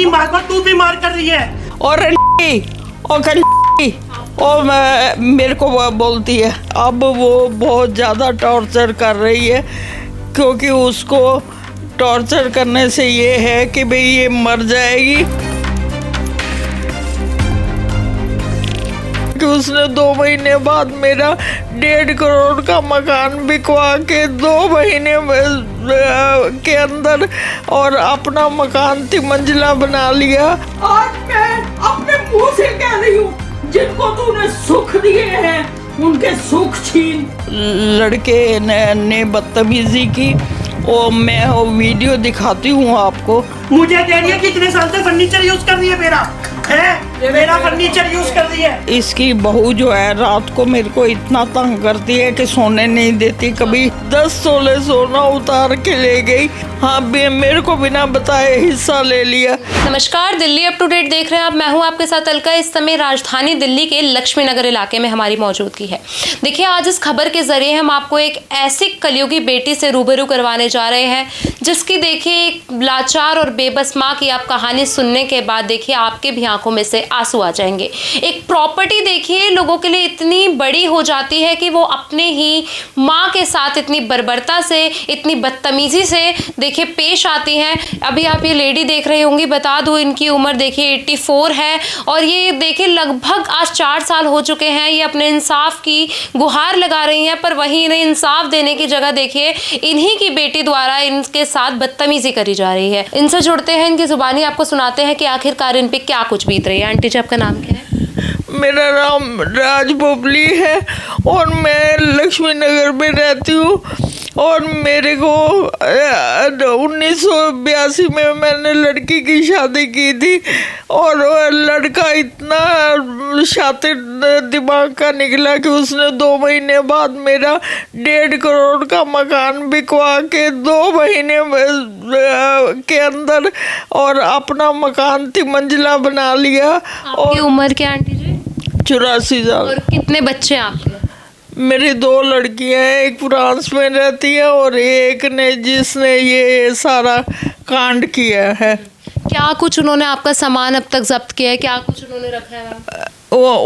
अपनी माँ को तू भी मार कर रही है। और मेरे को वो बोलती है। अब वो बहुत ज़्यादा टॉर्चर कर रही है, क्योंकि उसको टॉर्चर करने से ये है कि भाई ये मर जाएगी। कि उसने 2 महीने बाद मेरा 1.5 करोड़ का मकान बिकवा के 2 महीने के अंदर और अपना मकान 3 मंजिला बना लिया। आज मैं अपने मुंह से कह रही हूँ, जिनको तूने सुख दिए हैं उनके सुख छीन। लड़के ने बदतमीजी की और मैं वो वीडियो दिखाती हूँ आपको। मुझे कह रही है कि कितने साल से फर्नीचर यूज कर रही है मेरा फर्नीचर यूज कर रही है। इसकी बहू जो है रात को मेरे को इतना तंग करती है कि सोने नहीं देती। कभी 10 तोले सोना उतार के ले गई। हाँ, मेरे को बिना बताए हिस्सा ले लिया। नमस्कार, दिल्ली अप टू डेट देख रहे हैं आप। मैं हूं आपके साथ अलका। इस समय राजधानी दिल्ली के लक्ष्मी नगर इलाके में हमारी मौजूदगी है। देखिए, आज इस खबर के जरिए हम आपको एक ऐसी कलयुगी बेटी से रूबरू करवाने जा रहे हैं जिसकी देखिए एक लाचार और बेबस माँ की आप कहानी सुनने के बाद देखिए आपके भी आंखों में से आंसू आ जाएंगे। एक प्रॉपर्टी देखिए लोगों के लिए इतनी बड़ी हो जाती है कि वो अपने ही माँ के साथ इतनी बर्बरता से, इतनी बदतमीजी से देखिए पेश आती हैं। अभी आप ये लेडी देख रही होंगी, बता दूं इनकी उम्र देखिए 84 है और ये देखिए लगभग आज 4 साल हो चुके हैं ये अपने इंसाफ की गुहार लगा रही हैं, पर वहीं इन्हें इंसाफ देने की जगह देखिए इन्हीं की बेटी द्वारा इनके साथ बदतमीजी करी जा रही है। इनसे जुड़ते हैं, इनकी जुबानी आपको सुनाते हैं कि आखिरकार इन पे क्या कुछ बीत रही है। आंटी जी, आपका नाम क्या है? मेरा नाम राज बोबली है और मैं लक्ष्मी नगर में रहती हूँ। और मेरे को 1982 में मैंने लड़की की शादी की थी और लड़का इतना शातिर दिमाग का निकला कि उसने 2 महीने बाद मेरा 1.5 करोड़ का मकान बिकवा के 2 महीने के अंदर और अपना मकान 3 मंजिला बना लिया। आपकी उम्र क्या आंटी जी? 84 साल। और कितने बच्चे हैं आपके? मेरी 2 लड़कियां हैं, एक फ्रांस में रहती है और एक ने जिसने ये सारा कांड किया है। क्या कुछ उन्होंने आपका सामान अब तक जब्त किया है? क्या कुछ उन्होंने रखा है?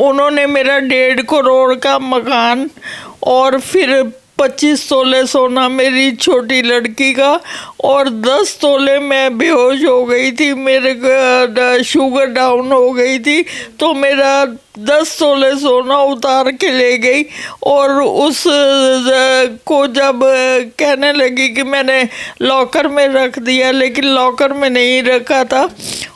उन्होंने मेरा 1.5 करोड़ का मकान और फिर 25 तोले सोना मेरी छोटी लड़की का और 10 तोले मैं बेहोश हो गई थी, मेरे शुगर डाउन हो गई थी, तो मेरा 10 तोले सोना उतार के ले गई। और उस को जब कहने लगी कि मैंने लॉकर में रख दिया, लेकिन लॉकर में नहीं रखा था।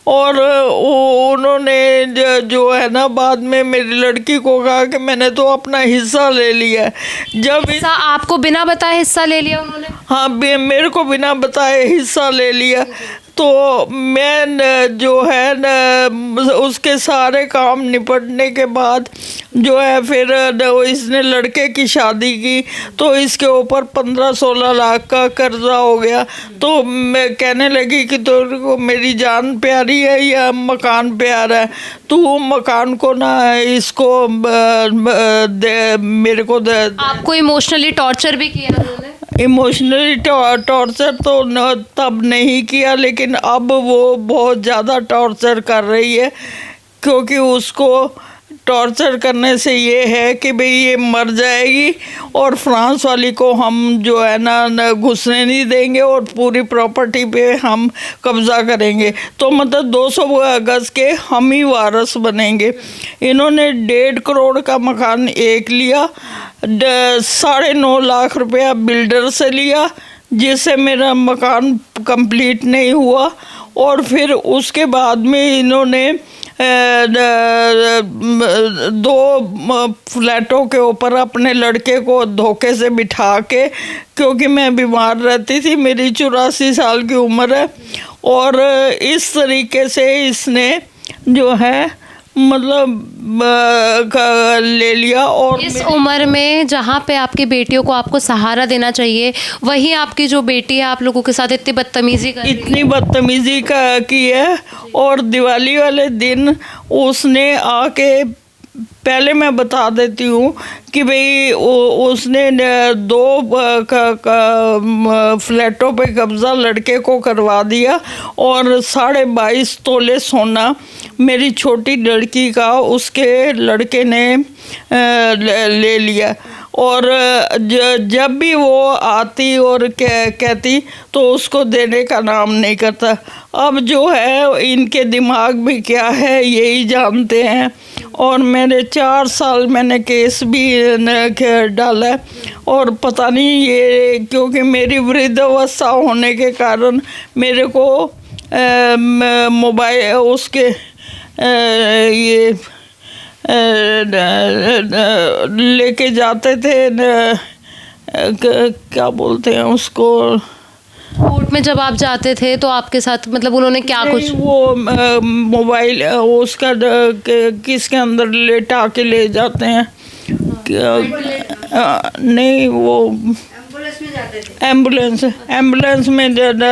और उन्होंने जो है ना बाद में मेरी लड़की को कहा कि मैंने तो अपना हिस्सा ले लिया। जब हिस्सा आपको बिना बताए हिस्सा ले लिया उन्होंने? हाँ, मेरे को बिना बताए हिस्सा ले लिया। तो मैं जो है न उसके सारे काम निपटने के बाद जो है फिर इसने लड़के की शादी की तो इसके ऊपर 15-16 लाख का कर्जा हो गया। तो मैं कहने लगी कि तो मेरी जान प्यारी है या मकान प्यारा है, तू मकान को ना इसको दे, मेरे को दे। आपको इमोशनली टॉर्चर भी किया उन्होंने? इमोशनली टॉर्चर तो तब नहीं किया, लेकिन अब वो बहुत ज़्यादा टॉर्चर कर रही है, क्योंकि उसको टॉर्चर करने से ये है कि भाई ये मर जाएगी और फ्रांस वाली को हम जो है ना घुसने नहीं देंगे और पूरी प्रॉपर्टी पे हम कब्ज़ा करेंगे। तो मतलब 200 गज के हम ही वारस बनेंगे। इन्होंने 1.5 करोड़ का मकान एक लिया, 9.5 लाख रुपया बिल्डर से लिया, जिससे मेरा मकान कंप्लीट नहीं हुआ। और फिर उसके बाद में इन्होंने 2 फ्लैटों के ऊपर अपने लड़के को धोखे से बिठा के, क्योंकि मैं बीमार रहती थी, मेरी 84 साल की उम्र है, और इस तरीके से इसने जो है मतलब ले लिया। और इस उम्र में जहाँ पे आपकी बेटियों को आपको सहारा देना चाहिए, वहीं आपकी जो बेटी है आप लोगों के साथ इतनी बदतमीजी की है। और दिवाली वाले दिन उसने आके पहले मैं बता देती हूँ कि भाई उसने 2 फ्लैटों पे कब्ज़ा लड़के को करवा दिया और 22.5 तोले सोना मेरी छोटी लड़की का उसके लड़के ने ले लिया। और जब भी वो आती और कहती तो उसको देने का नाम नहीं करता। अब जो है इनके दिमाग में क्या है यही जानते हैं। और मेरे 4 साल मैंने केस भी डाला है और पता नहीं ये क्योंकि मेरी वृद्धावस्था होने के कारण मेरे को मोबाइल उसके ये लेके जाते थे क्या बोलते हैं उसको, कोर्ट में जब आप जाते थे तो आपके साथ मतलब उन्होंने क्या कुछ वो मोबाइल उसका किसके अंदर लेटा के ले जाते हैं नहीं वो एम्बुलेंस में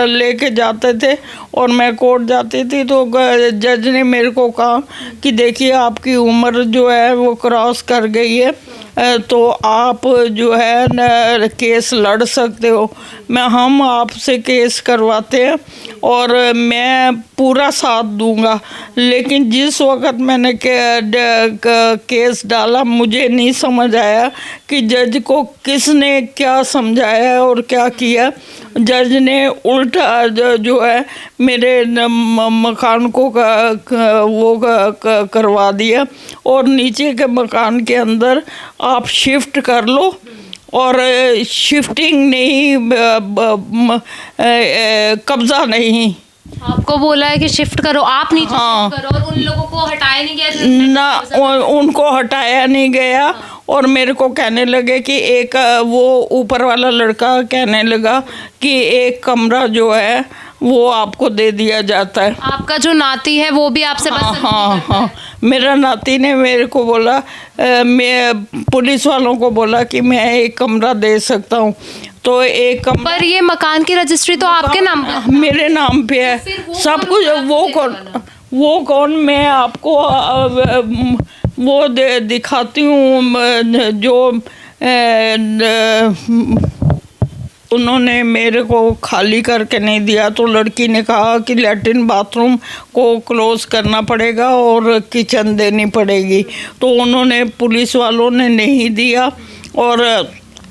लेके जाते थे और मैं कोर्ट जाती थी तो जज ने मेरे को कहा कि देखिए आपकी उम्र जो है वो क्रॉस कर गई है तो आप जो है न केस लड़ सकते हो। हम आपसे केस करवाते हैं और मैं पूरा साथ दूंगा। लेकिन जिस वक्त मैंने केस डाला मुझे नहीं समझ आया कि जज को किसने क्या समझाया और क्या किया। जज ने उल्टा जो है मेरे मकान को वो करवा दिया और नीचे के मकान के अंदर आप शिफ्ट कर लो और शिफ्टिंग नहीं कब्जा नहीं। आपको बोला है कि शिफ्ट करो, आप नीचे हाँ। शिफ्ट करो और उन लोगों को हटाया नहीं गया ना, उनको हटाया नहीं गया। और मेरे को कहने लगे कि एक वो ऊपर वाला लड़का कहने लगा कि एक कमरा जो है वो आपको दे दिया जाता है। आपका जो नाती है वो भी आपसे हाँ, मेरा नाती ने मेरे को बोला मैं पुलिस वालों को बोला कि मैं एक कमरा दे सकता हूँ तो एक कमरा। पर ये मकान की रजिस्ट्री तो आपके नाम पे, मेरे नाम पे है सब कुछ। वो कौन मैं आपको वो दिखाती हूँ जो उन्होंने मेरे को खाली करके नहीं दिया। तो लड़की ने कहा कि लैट्रिन बाथरूम को क्लोज करना पड़ेगा और किचन देनी पड़ेगी। तो उन्होंने पुलिस वालों ने नहीं दिया और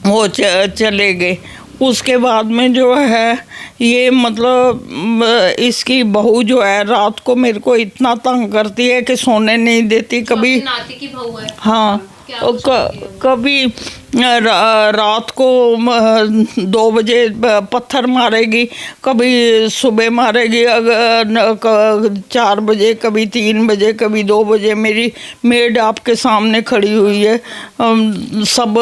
वो चले गए। उसके बाद में जो है ये मतलब इसकी बहू जो है रात को मेरे को इतना तंग करती है कि सोने नहीं देती। कभी नाती की बहू है। हाँ कभी रात को 2 बजे पत्थर मारेगी, कभी सुबह मारेगी 4 बजे, कभी 3 बजे, कभी 2 बजे। मेरी मेड आपके सामने खड़ी हुई है, सब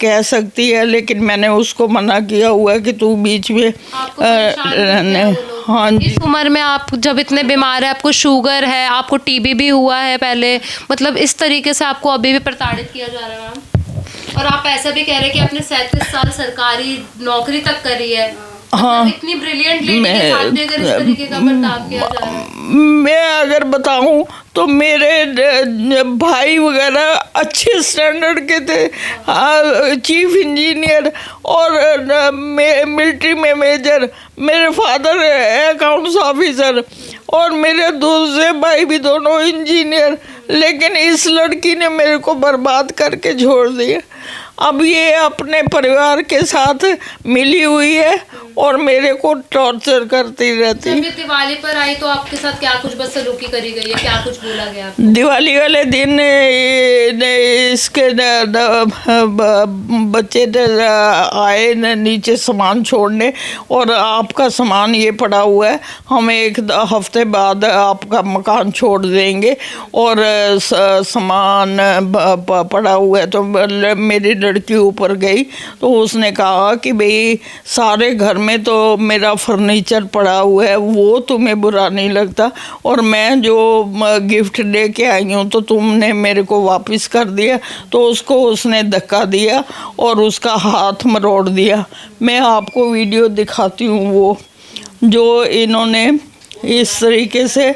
कह सकती है लेकिन मैंने उसको मना किया हुआ है कि तू बीच में हाँ जी। इस उम्र में आप जब इतने बीमार है, आपको शुगर है, आपको टीबी भी हुआ है पहले, मतलब इस तरीके से आपको अभी भी प्रताड़ित किया जा रहा है मैम। और आप ऐसा भी कह रहे हैं कि आपने 37 साल सरकारी नौकरी तक करी है। हाँ, इतनी ब्रिलियंट लेडी के साथ भी अगर इस तरीके का बर्ताव किया जा रहा है। मैं अगर बताऊं तो मेरे भाई वगैरह अच्छे स्टैंडर्ड के थे, चीफ इंजीनियर और मिलिट्री में मेजर, मेरे फादर अकाउंट्स ऑफिसर और मेरे दूसरे भाई भी दोनों इंजीनियर। लेकिन इस लड़की ने मेरे को बर्बाद करके छोड़ दिया। अब ये अपने परिवार के साथ मिली हुई है और मेरे को टॉर्चर करती रहती है। जब ये दिवाली पर आई तो आपके साथ क्या कुछ बदसलूकी करी गई है, क्या कुछ बोला गया? दिवाली वाले दिन इसके बच्चे आए नीचे सामान छोड़ने और आपका सामान ये पड़ा हुआ है, हम 1 हफ्ते बाद आपका मकान छोड़ देंगे और सामान पड़ा हुआ है। तो मेरी लड़की ऊपर गई तो उसने कहा कि भाई सारे घर में तो मेरा फर्नीचर पड़ा हुआ है, वो तुम्हें बुरा नहीं लगता और मैं जो गिफ्ट दे के आई हूँ तो तुमने मेरे को वापस कर दिया। तो उसको उसने धक्का दिया और उसका हाथ मरोड़ दिया। मैं आपको वीडियो दिखाती हूँ वो जो इन्होंने इस तरीके से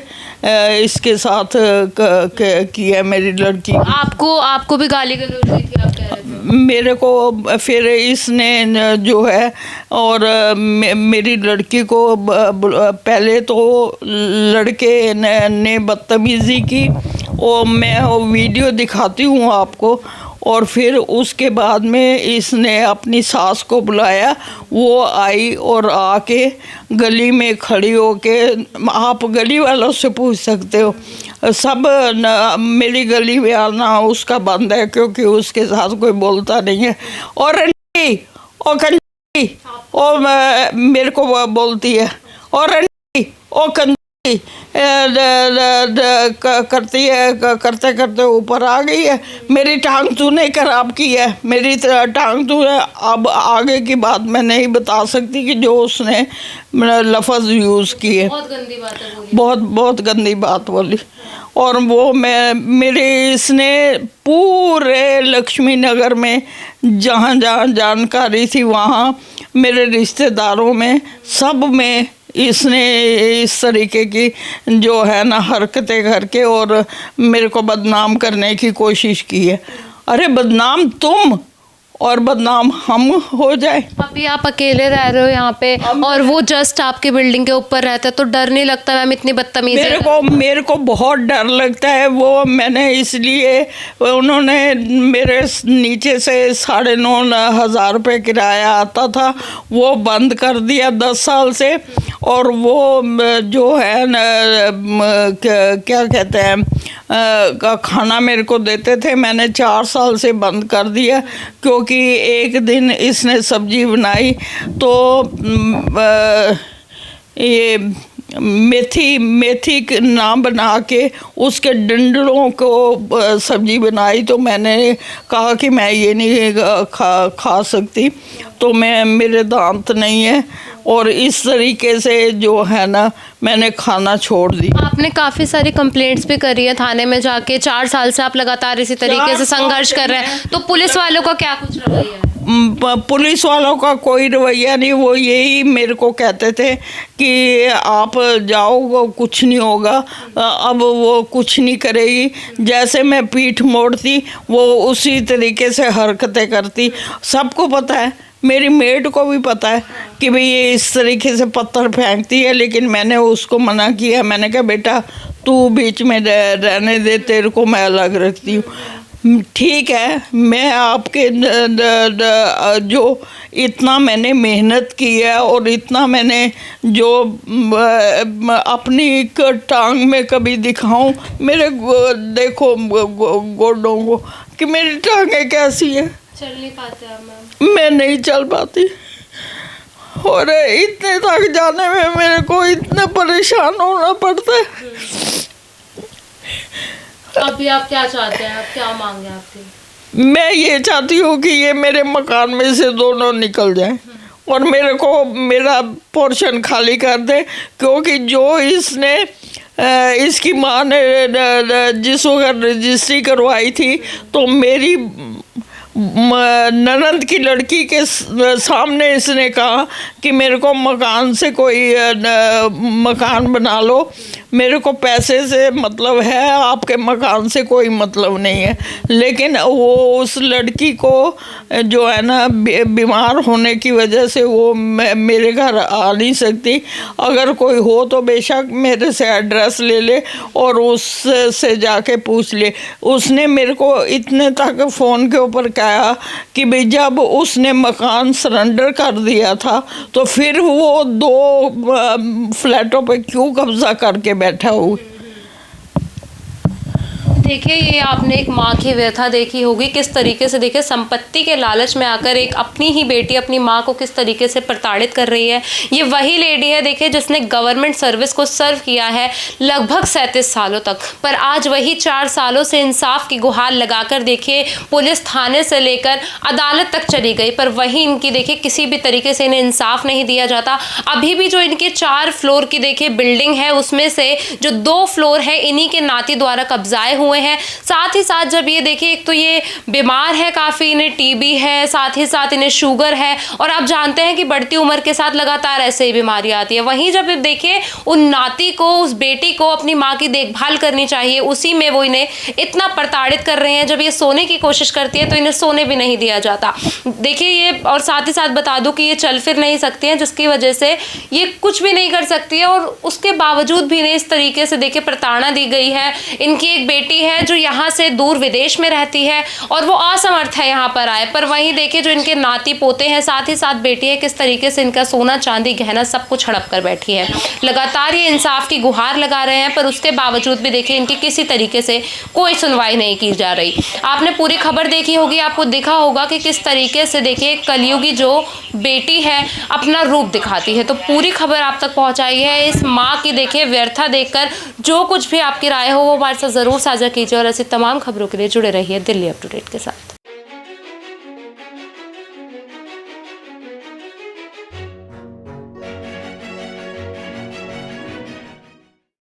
इसके साथ किया मेरी लड़की। आपको भी गाली गलौज हुई थी, आप कह रहे थे? मेरे को फिर इसने जो है और मेरी लड़की को पहले तो लड़के ने बदतमीज़ी की, और मैं वो वीडियो दिखाती हूँ आपको। और फिर उसके बाद में इसने अपनी सास को बुलाया, वो आई और आके गली में खड़ी होके, आप गली वालों से पूछ सकते हो, सब मेरी गली में आना उसका बंद है क्योंकि उसके साथ कोई बोलता नहीं है। और रंडी और कंडी और मेरे को बोलती है, और रंडी और कंडी करती है, करते करते ऊपर आ गई है। मेरी टांग तूने खराब की है, मेरी टांग तूने। अब आगे की बात मैं नहीं बता सकती कि जो उसने लफ्ज़ यूज़ किए, बहुत गंदी बात है बोली। बहुत गंदी बात बोली। और वो मेरे इसने पूरे लक्ष्मी नगर में जहाँ जहाँ जानकारी थी वहाँ मेरे रिश्तेदारों में सब में इसने इस तरीके की जो है ना हरकतें करके और मेरे को बदनाम करने की कोशिश की है। अरे बदनाम तुम और बदनाम हम हो जाए। अभी आप अकेले रह रहे हो यहाँ पे और वो जस्ट आपकी बिल्डिंग के ऊपर रहता है, तो डर नहीं लगता मैम इतनी बदतमीजी? मेरे को बहुत डर लगता है। वो मैंने इसलिए, उन्होंने मेरे नीचे से 9,500 रुपये किराया आता था, वो बंद कर दिया 10 साल से। और वो जो है न क्या कहते हैं खाना मेरे को देते थे, मैंने 4 साल से बंद कर दिया क्योंकि एक दिन इसने सब्जी बनाई तो ये मेथी ना बना के उसके डंडलों को सब्जी बनाई, तो मैंने कहा कि मैं ये नहीं खा सकती, तो मेरे दांत नहीं है। और इस तरीके से जो है ना मैंने खाना छोड़ दी। आपने काफ़ी सारी कंप्लेंट्स भी करी है थाने में जाके, 4 साल से आप लगातार इसी तरीके से संघर्ष कर रहे हैं, तो पुलिस वालों का क्या कुछ रवैया है? पुलिस वालों का कोई रवैया नहीं। वो यही मेरे को कहते थे कि आप जाओ कुछ नहीं होगा। अब वो कुछ नहीं करेगी, जैसे मैं पीठ मोड़ती वो उसी तरीके से हरकतें करती। सबको पता है, मेरी मेड को भी पता है कि भाई ये इस तरीके से पत्थर फेंकती है, लेकिन मैंने उसको मना किया। मैंने कहा बेटा तू बीच में रहने दे, तेरे को मैं अलग रखती हूँ। ठीक है, मैं आपके जो इतना मैंने मेहनत की है और इतना मैंने जो अपनी टांग में कभी दिखाऊं, मेरे देखो गोडों को कि मेरी टांगें कैसी है। चल नहीं पाते आप मैम? मैं नहीं चल पाती, और इतने तक जाने में मेरे को इतना परेशान होना पड़ता है। अभी आप क्या चाहते हैं, आप क्या मांगे आपकी? मैं ये चाहती हूँ कि ये मेरे मकान में से दोनों निकल जाएं और मेरे को मेरा पोर्शन खाली कर दे, क्योंकि जो इसने इसकी माँ ने जिस वक्त रजिस्ट्री करवाई थी तो मेरी ननद की लड़की के सामने इसने कहा कि मेरे को मकान से कोई मकान बना लो, मेरे को पैसे से मतलब है, आपके मकान से कोई मतलब नहीं है। लेकिन वो उस लड़की को जो है ना बीमार होने की वजह से वो मेरे घर आ नहीं सकती। अगर कोई हो तो बेशक मेरे से एड्रेस ले ले और उससे जाके पूछ ले। उसने मेरे को इतने तक फ़ोन के ऊपर कहा कि भाई जब उसने मकान सरेंडर कर दिया था तो फिर वो 2 फ्लैटों पे क्यों कब्जा करके बैठा हुआ। देखिए, ये आपने एक माँ की व्यथा देखी होगी, किस तरीके से देखिए संपत्ति के लालच में आकर एक अपनी ही बेटी अपनी माँ को किस तरीके से प्रताड़ित कर रही है। ये वही लेडी है देखिए जिसने गवर्नमेंट सर्विस को सर्व किया है लगभग 37 सालों तक, पर आज वही 4 सालों से इंसाफ की गुहार लगाकर देखिए पुलिस थाने से लेकर अदालत तक चली गई, पर वही इनकी देखिए किसी भी तरीके से इन्हें इंसाफ नहीं दिया जाता। अभी भी जो इनके 4 फ्लोर की देखिए बिल्डिंग है उसमें से जो 2 फ्लोर है इन्हीं के नाती द्वारा कब्जाए हुए हुए हैं। साथ ही साथ जब ये देखिए, एक तो ये बीमार है काफ़ी, इन्हें टीबी है, साथ ही साथ इन्हें शुगर है, और आप जानते हैं कि बढ़ती उम्र के साथ लगातार ऐसे ही बीमारी आती है। वहीं जब देखिए उन नाती को, उस बेटी को अपनी माँ की देखभाल करनी चाहिए, उसी में वो इन्हें इतना प्रताड़ित कर रहे हैं। जब ये सोने की कोशिश करती है तो इन्हें सोने भी नहीं दिया जाता। देखिए ये, और साथ ही साथ बता दूं कि ये चल फिर नहीं सकती हैं, जिसकी वजह से ये कुछ भी नहीं कर सकती है, और उसके बावजूद भी इन्हें इस तरीके से देखिए प्रताड़ना दी गई है। इनकी एक बेटी है जो यहाँ से दूर विदेश में रहती है और वो असमर्थ है यहाँ पर आए, पर वहीं देखिए जो इनके नाती पोते हैं, साथ ही साथ बेटी है, किस तरीके से इनका सोना चांदी गहना सब कुछ हड़प कर बैठी है। लगातार ये इंसाफ की गुहार लगा रहे हैं, पर उसके बावजूद भी देखिए इनकी किसी तरीके से कोई सुनवाई नहीं की जा रही। आपने पूरी खबर देखी होगी, आपको दिखा होगा कि किस तरीके से देखिए कलयुगी जो बेटी है अपना रूप दिखाती है। तो पूरी खबर आप तक पहुंचाई है। इस माँ की देखिए व्यर्था देखकर जो कुछ भी आपकी राय हो वो हमारे साथ ज़रूर साझा कीजिए, और ऐसी तमाम खबरों के लिए जुड़े रहिए दिल्ली अप टू डेट के साथ।